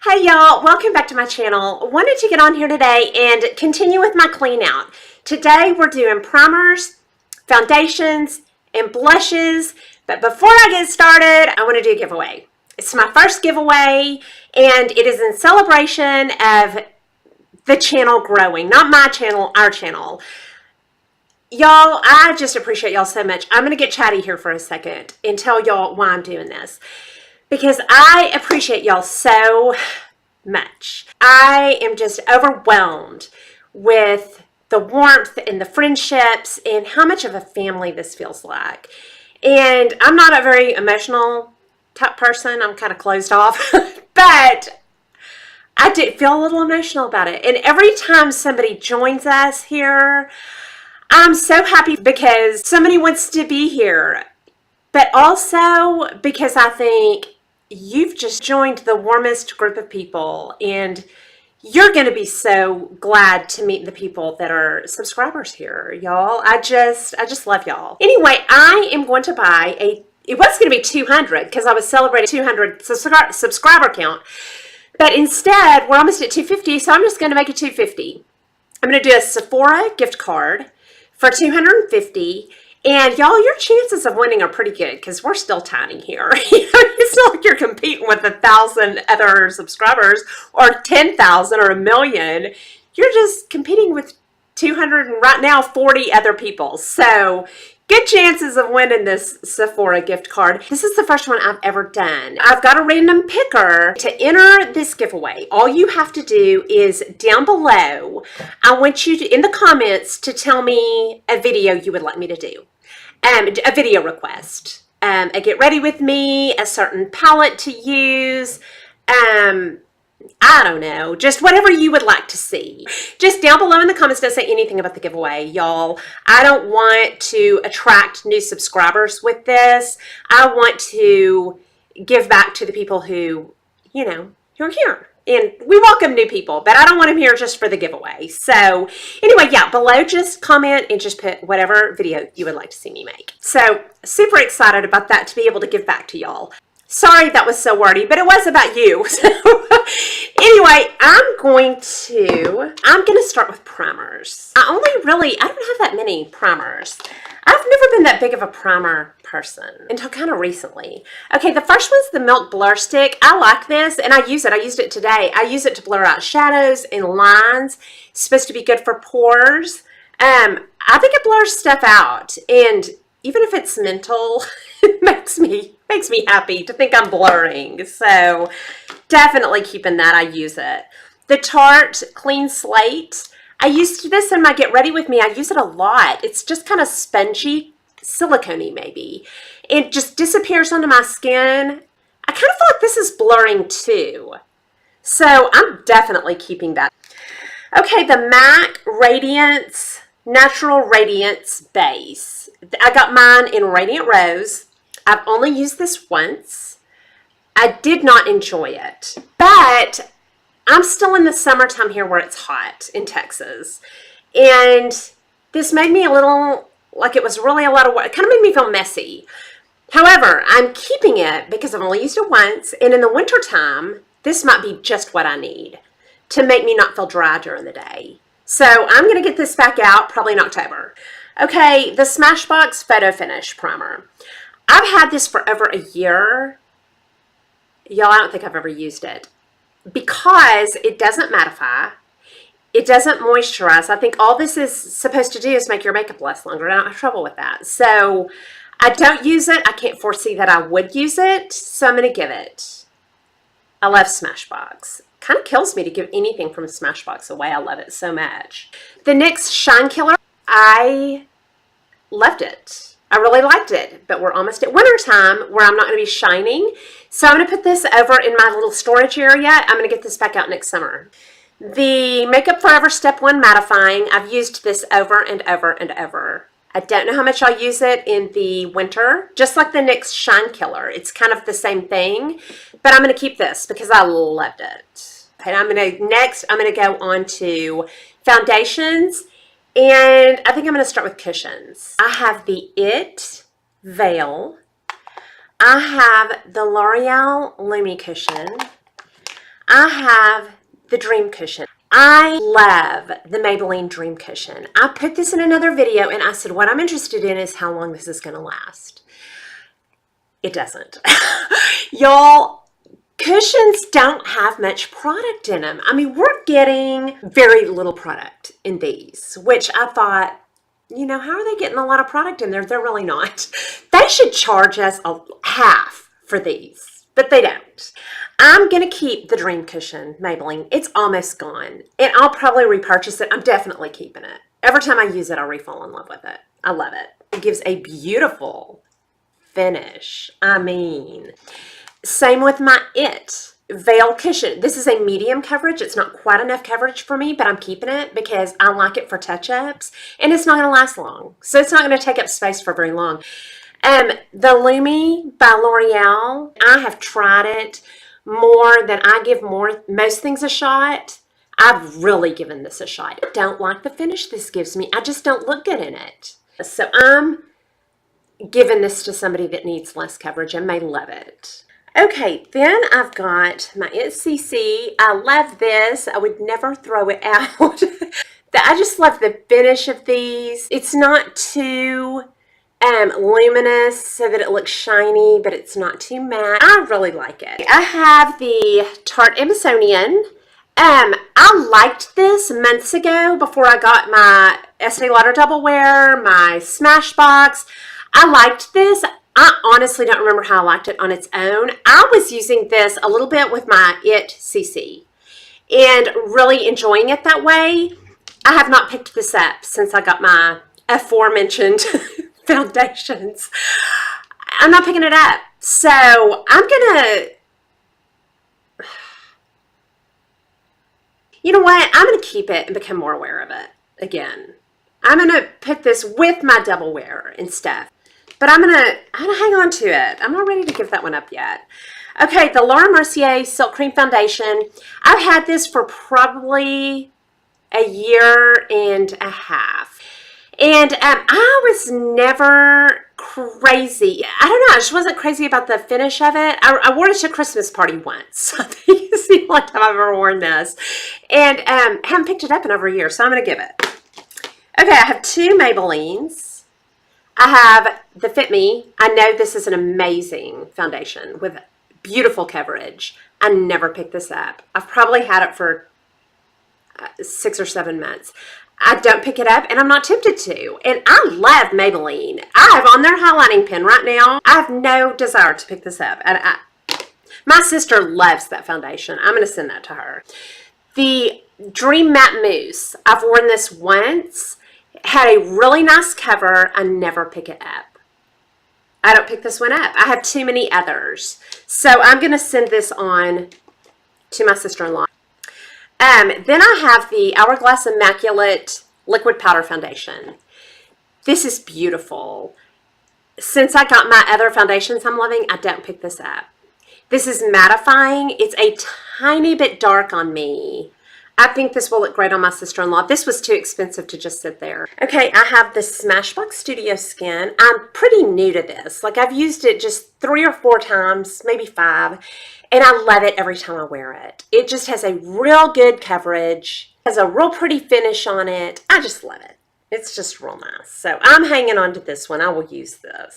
Hey y'all, welcome back to my channel. Wanted to get on here today and continue with my clean out. Today we're doing primers, foundations, and blushes. But before I get started, I want to do a giveaway. It's my first giveaway and it is in celebration of the channel growing. Not my channel, our channel. Y'all, I just appreciate y'all so much. I'm going to get chatty here for a second and tell y'all why I'm doing this. Because I appreciate y'all so much. I am just overwhelmed with the warmth and the friendships and how much of a family this feels like. And I'm not a very emotional type person. I'm kind of closed off. But I did feel a little emotional about it. And every time somebody joins us here, I'm so happy because somebody wants to be here. But also because I think you've just joined the warmest group of people and you're going to be so glad to meet the people that are subscribers here, y'all. I just love y'all. Anyway, I am going to buy it was going to be 200 because I was celebrating 200 subscriber count. But instead, we're almost at 250, so I'm just going to make it 250. I'm going to do a Sephora gift card for 250. And y'all, your chances of winning are pretty good because we're still tiny here. It's not like you're competing with 1,000 other subscribers or 10,000 or 1,000,000. You're just competing with 200 and right now 40 other people. So good chances of winning this Sephora gift card. This is the first one I've ever done. I've got a random picker to enter this giveaway. All you have to do is down below, I want you to, in the comments, to tell me a video you would like me to do. A video request. A get ready with me, a certain palette to use, I don't know, just whatever you would like to see. Just down below in the comments, don't say anything about the giveaway, y'all. I don't want to attract new subscribers with this. I want to give back to the people who, who are here. And we welcome new people, but I don't want them here just for the giveaway. So anyway, yeah, below just comment and just put whatever video you would like to see me make. So super excited about that, to be able to give back to y'all. Sorry that was so wordy, but it was about you. So anyway, I'm going to start with primers. I don't have that many primers. I've never been that big of a primer person until kind of recently. Okay, the first one's the Milk Blur Stick. I like this and I use it. I used it today. I use it to blur out shadows and lines. It's supposed to be good for pores. I think it blurs stuff out, and even if it's mental, it makes me happy to think I'm blurring. So definitely keeping that. I use it. The Tarte Clean Slate. I used this in my Get Ready With Me. I use it a lot. It's just kind of spongy, silicone-y maybe. It just disappears onto my skin. I kind of feel like this is blurring too. So I'm definitely keeping that. Okay, the MAC Radiance Natural Radiance Base. I got mine in Radiant Rose. I've only used this once. I did not enjoy it, but I'm still in the summertime here where it's hot in Texas. And this made me a little, like it was really a lot of work. It kind of made me feel messy. However, I'm keeping it because I've only used it once. And in the wintertime, this might be just what I need to make me not feel dry during the day. So I'm going to get this back out probably in October. Okay, the Smashbox Photo Finish Primer. I've had this for over a year. Y'all, I don't think I've ever used it because it doesn't mattify. It doesn't moisturize. I think all this is supposed to do is make your makeup last longer. I don't have trouble with that. So I don't use it. I can't foresee that I would use it. So I'm going to give it. I love Smashbox. Kind of kills me to give anything from Smashbox away. I love it so much. The Nyx Shine Killer. I loved it. I really liked it, but we're almost at winter time where I'm not going to be shining. So I'm going to put this over in my little storage area. I'm going to get this back out next summer. The Makeup Forever Step 1 Mattifying. I've used this over and over and over. I don't know how much I'll use it in the winter, just like the Nyx Shine Killer. It's kind of the same thing, but I'm going to keep this because I loved it. Okay, next I'm going to go on to foundations. And I think I'm going to start with cushions. I have the It Veil. I have the L'Oreal Lumi Cushion. I have the Dream Cushion. I love the Maybelline Dream Cushion. I put this in another video and I said what I'm interested in is how long this is going to last. It doesn't. Y'all, cushions don't have much product in them. I mean, we're getting very little product in these, which I thought, you know, how are they getting a lot of product in there? They're really not. They should charge us a half for these, but they don't. I'm going to keep the Dream Cushion Maybelline. It's almost gone, and I'll probably repurchase it. I'm definitely keeping it. Every time I use it, I'll re-fall in love with it. I love it. It gives a beautiful finish. I mean, same with my Veil Cushion. This is a medium coverage. It's not quite enough coverage for me, but I'm keeping it because I like it for touch-ups, and it's not going to last long. So it's not going to take up space for very long. The Lumi by L'Oreal, I have tried it more than I give most things a shot. I've really given this a shot. I don't like the finish this gives me. I just don't look good in it. So I'm giving this to somebody that needs less coverage and may love it. Okay, then I've got my CC. I love this. I would never throw it out. I just love the finish of these. It's not too luminous so that it looks shiny, but it's not too matte. I really like it. I have the Tarte Amazonian. I liked this months ago before I got my Estee Lauder Double Wear, my Smashbox. I liked this. I honestly don't remember how I liked it on its own. I was using this a little bit with my CC and really enjoying it that way. I have not picked this up since I got my aforementioned foundations. I'm not picking it up. So I'm gonna, you know what? I'm gonna keep it and become more aware of it again. I'm gonna put this with my Double Wear and stuff. But I'm gonna hang on to it. I'm not ready to give that one up yet. Okay, the Laura Mercier Silk Cream Foundation. I've had this for probably a year and a half. And I was never crazy. I don't know. I just wasn't crazy about the finish of it. I wore it to a Christmas party once. I think it's the only time I've ever worn this. And haven't picked it up in over a year, so I'm going to give it. Okay, I have two Maybellines. I have the Fit Me. I know this is an amazing foundation with beautiful coverage. I never picked this up. I've probably had it for 6 or 7 months. I don't pick it up, and I'm not tempted to. And I love Maybelline. I have on their highlighting pen right now. I have no desire to pick this up. My sister loves that foundation. I'm going to send that to her. The Dream Matte Mousse. I've worn this once. Had a really nice cover. I never pick it up. I don't pick this one up. I have too many others. So I'm going to send this on to my sister-in-law. Then I have the Hourglass Immaculate Liquid Powder Foundation. This is beautiful. Since I got my other foundations I'm loving, I don't pick this up. This is mattifying. It's a tiny bit dark on me. I think this will look great on my sister-in-law. This was too expensive to just sit there. Okay, I have the Smashbox Studio Skin. I'm pretty new to this. Like, I've used it just 3 or 4 times, maybe 5. And I love it every time I wear it. It just has a real good coverage. Has a real pretty finish on it. I just love it. It's just real nice. So I'm hanging on to this one. I will use this.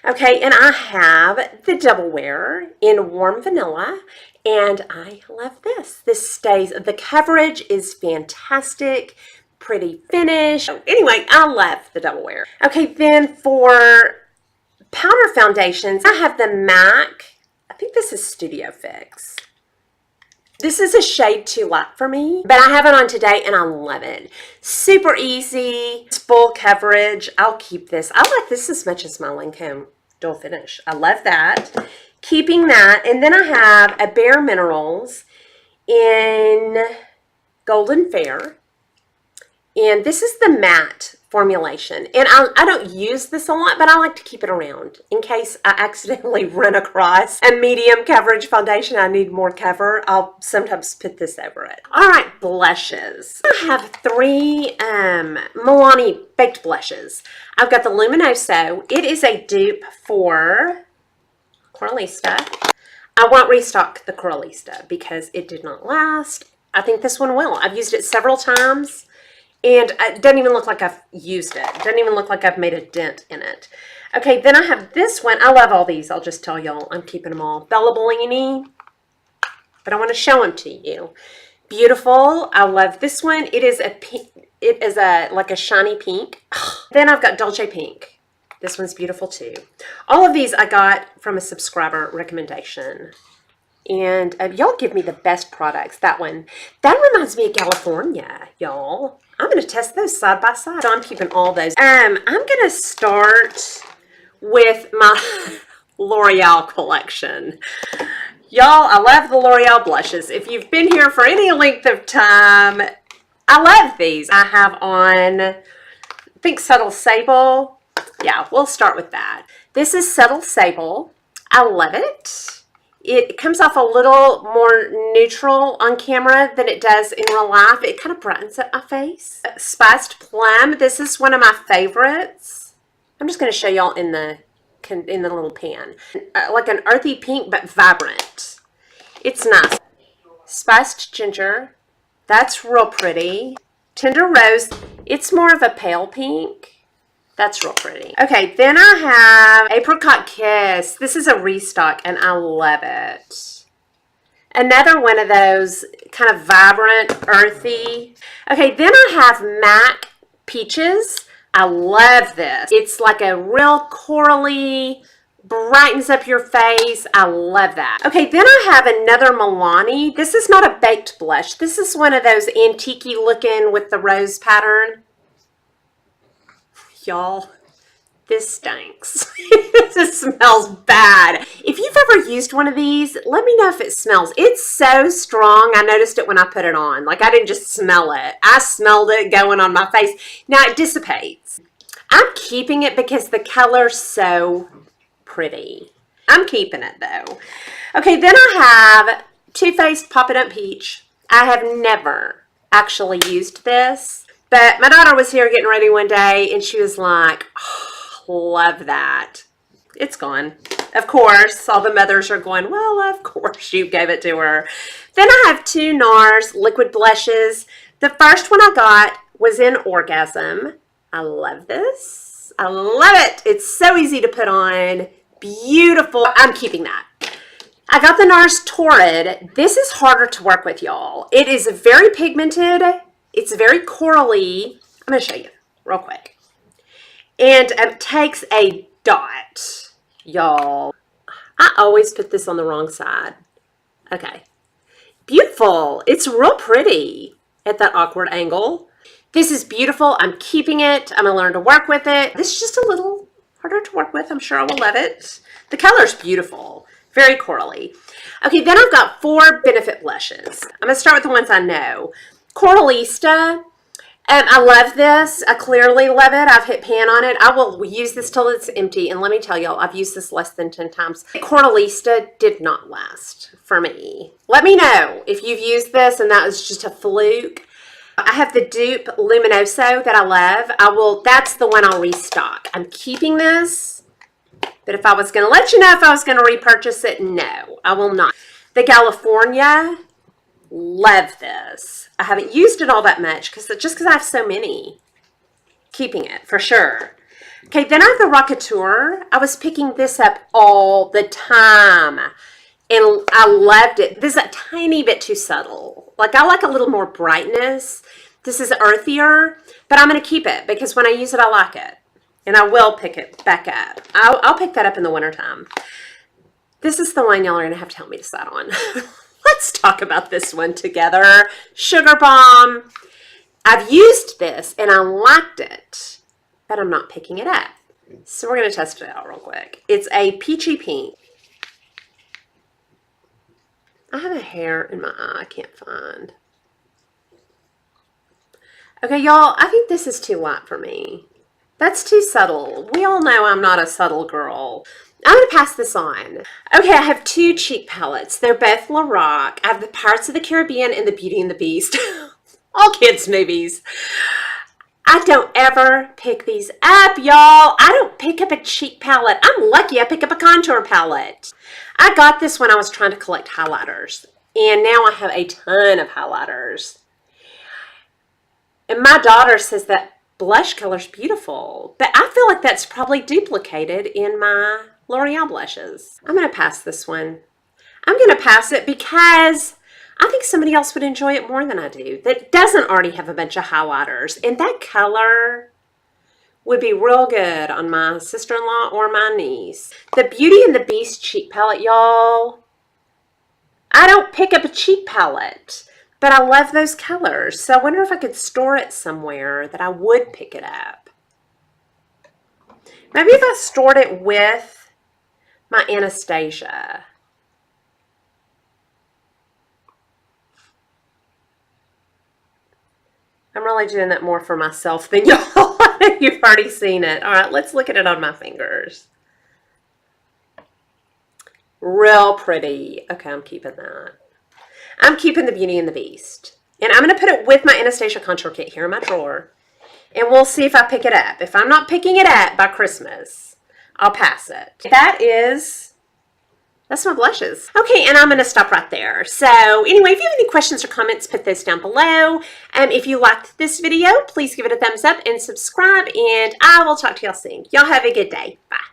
Okay, and I have the Double Wear in Warm Vanilla. And I love this. This stays, the coverage is fantastic. Pretty finish. So anyway, I love the Double Wear. Okay, then for powder foundations, I have the MAC. I think this is Studio Fix. This is a shade too light for me, but I have it on today and I love it. Super easy, it's full coverage. I'll keep this. I like this as much as my Lancome Dual Finish. I love that. Keeping that. And then I have a Bare Minerals in Golden Fair. And this is the matte formulation. And I don't use this a lot, but I like to keep it around in case I accidentally run across a medium coverage foundation. I need more cover. I'll sometimes put this over it. All right, blushes. I have 3 Milani baked blushes. I've got the Luminoso. It is a dupe for Coralista. I won't restock the Coralista because it did not last. I think this one will. I've used it several times, and it doesn't even look like I've used it. It doesn't even look like I've made a dent in it. Okay, then I have this one. I love all these. I'll just tell y'all. I'm keeping them all. Bella Bellini. But I want to show them to you. Beautiful. I love this one. It is a pink. It is like a shiny pink. Then I've got Dolce Pink. This one's beautiful too. All of these I got from a subscriber recommendation. And y'all give me the best products. That one. That reminds me of California, y'all. I'm going to test those side by side. So I'm keeping all those. I'm going to start with my L'Oreal collection. Y'all, I love the L'Oreal blushes. If you've been here for any length of time, I love these. I have on, I think, Subtle Sable. Yeah, we'll start with that. This is Subtle Sable. I love it. It comes off a little more neutral on camera than it does in real life. It kind of brightens up my face. Spiced Plum. This is one of my favorites. I'm just going to show y'all in the little pan. Like an earthy pink, but vibrant. It's nice. Spiced Ginger. That's real pretty. Tender Rose. It's more of a pale pink. That's real pretty. Okay, then I have Apricot Kiss. This is a restock, and I love it. Another one of those kind of vibrant, earthy. Okay, then I have MAC Peaches. I love this. It's like a real corally, brightens up your face. I love that. Okay, then I have another Milani. This is not a baked blush. This is one of those antique-y looking with the rose pattern. Y'all, this stinks. This smells bad. If you've ever used one of these, let me know if it smells. It's so strong. I noticed it when I put it on. Like, I didn't just smell it. I smelled it going on my face. Now, it dissipates. I'm keeping it because the color's so pretty. I'm keeping it, though. Okay, then I have Too Faced Pop It Up Peach. I have never actually used this. But my daughter was here getting ready one day, and she was like, oh, love that. It's gone. Of course, all the mothers are going, well, of course you gave it to her. Then I have two NARS liquid blushes. The first one I got was in Orgasm. I love this. I love it. It's so easy to put on. Beautiful. I'm keeping that. I got the NARS Torrid. This is harder to work with, y'all. It is very pigmented. It's very corally. I'm going to show you real quick. And it takes a dot, y'all. I always put this on the wrong side. Okay. Beautiful. It's real pretty at that awkward angle. This is beautiful. I'm keeping it. I'm going to learn to work with it. This is just a little harder to work with. I'm sure I will love it. The color's beautiful. Very corally. Okay, then I've got 4 Benefit blushes. I'm going to start with the ones I know. Coralista. I love this. I clearly love it. I've hit pan on it. I will use this till it's empty. And let me tell y'all, I've used this less than 10 times. Coralista did not last for me. Let me know if you've used this and that was just a fluke. I have the dupe Luminoso that I love. That's the one I'll restock. I'm keeping this. But if I was going to let you know if I was going to repurchase it, no, I will not. The California. Love this. I haven't used it all that much just because I have so many. Keeping it for sure. Okay, then I have the Rockateur. I was picking this up all the time. And I loved it. This is a tiny bit too subtle. Like, I like a little more brightness. This is earthier. But I'm going to keep it because when I use it, I like it. And I will pick it back up. I'll pick that up in the wintertime. This is the one y'all are going to have to help me decide on. Let's talk about this one together. Sugar Bomb. I've used this and I liked it, but I'm not picking it up. So we're going to test it out real quick. It's a peachy pink. I have a hair in my eye I can't find. Okay, y'all, I think this is too light for me. That's too subtle. We all know I'm not a subtle girl. I'm going to pass this on. Okay, I have 2 cheek palettes. They're both Lorac. I have the Pirates of the Caribbean and the Beauty and the Beast. All kids' movies. I don't ever pick these up, y'all. I don't pick up a cheap palette. I'm lucky I pick up a contour palette. I got this when I was trying to collect highlighters, and now I have a ton of highlighters. And my daughter says that blush color's beautiful, but I feel like that's probably duplicated in my L'Oreal blushes. I'm going to pass this one. I'm going to pass it because I think somebody else would enjoy it more than I do that doesn't already have a bunch of highlighters. And that color would be real good on my sister-in-law or my niece. The Beauty and the Beast cheek palette, y'all. I don't pick up a cheap palette, but I love those colors. So I wonder if I could store it somewhere that I would pick it up. Maybe if I stored it with my Anastasia. I'm really doing that more for myself than y'all. You've already seen it. All right, let's look at it on my fingers. Real pretty. Okay, I'm keeping that. I'm keeping the Beauty and the Beast. And I'm going to put it with my Anastasia contour kit here in my drawer. And we'll see if I pick it up. If I'm not picking it up by Christmas, I'll pass it. That's my blushes. Okay, and I'm going to stop right there. So anyway, if you have any questions or comments, put those down below. If you liked this video, please give it a thumbs up and subscribe. And I will talk to y'all soon. Y'all have a good day. Bye.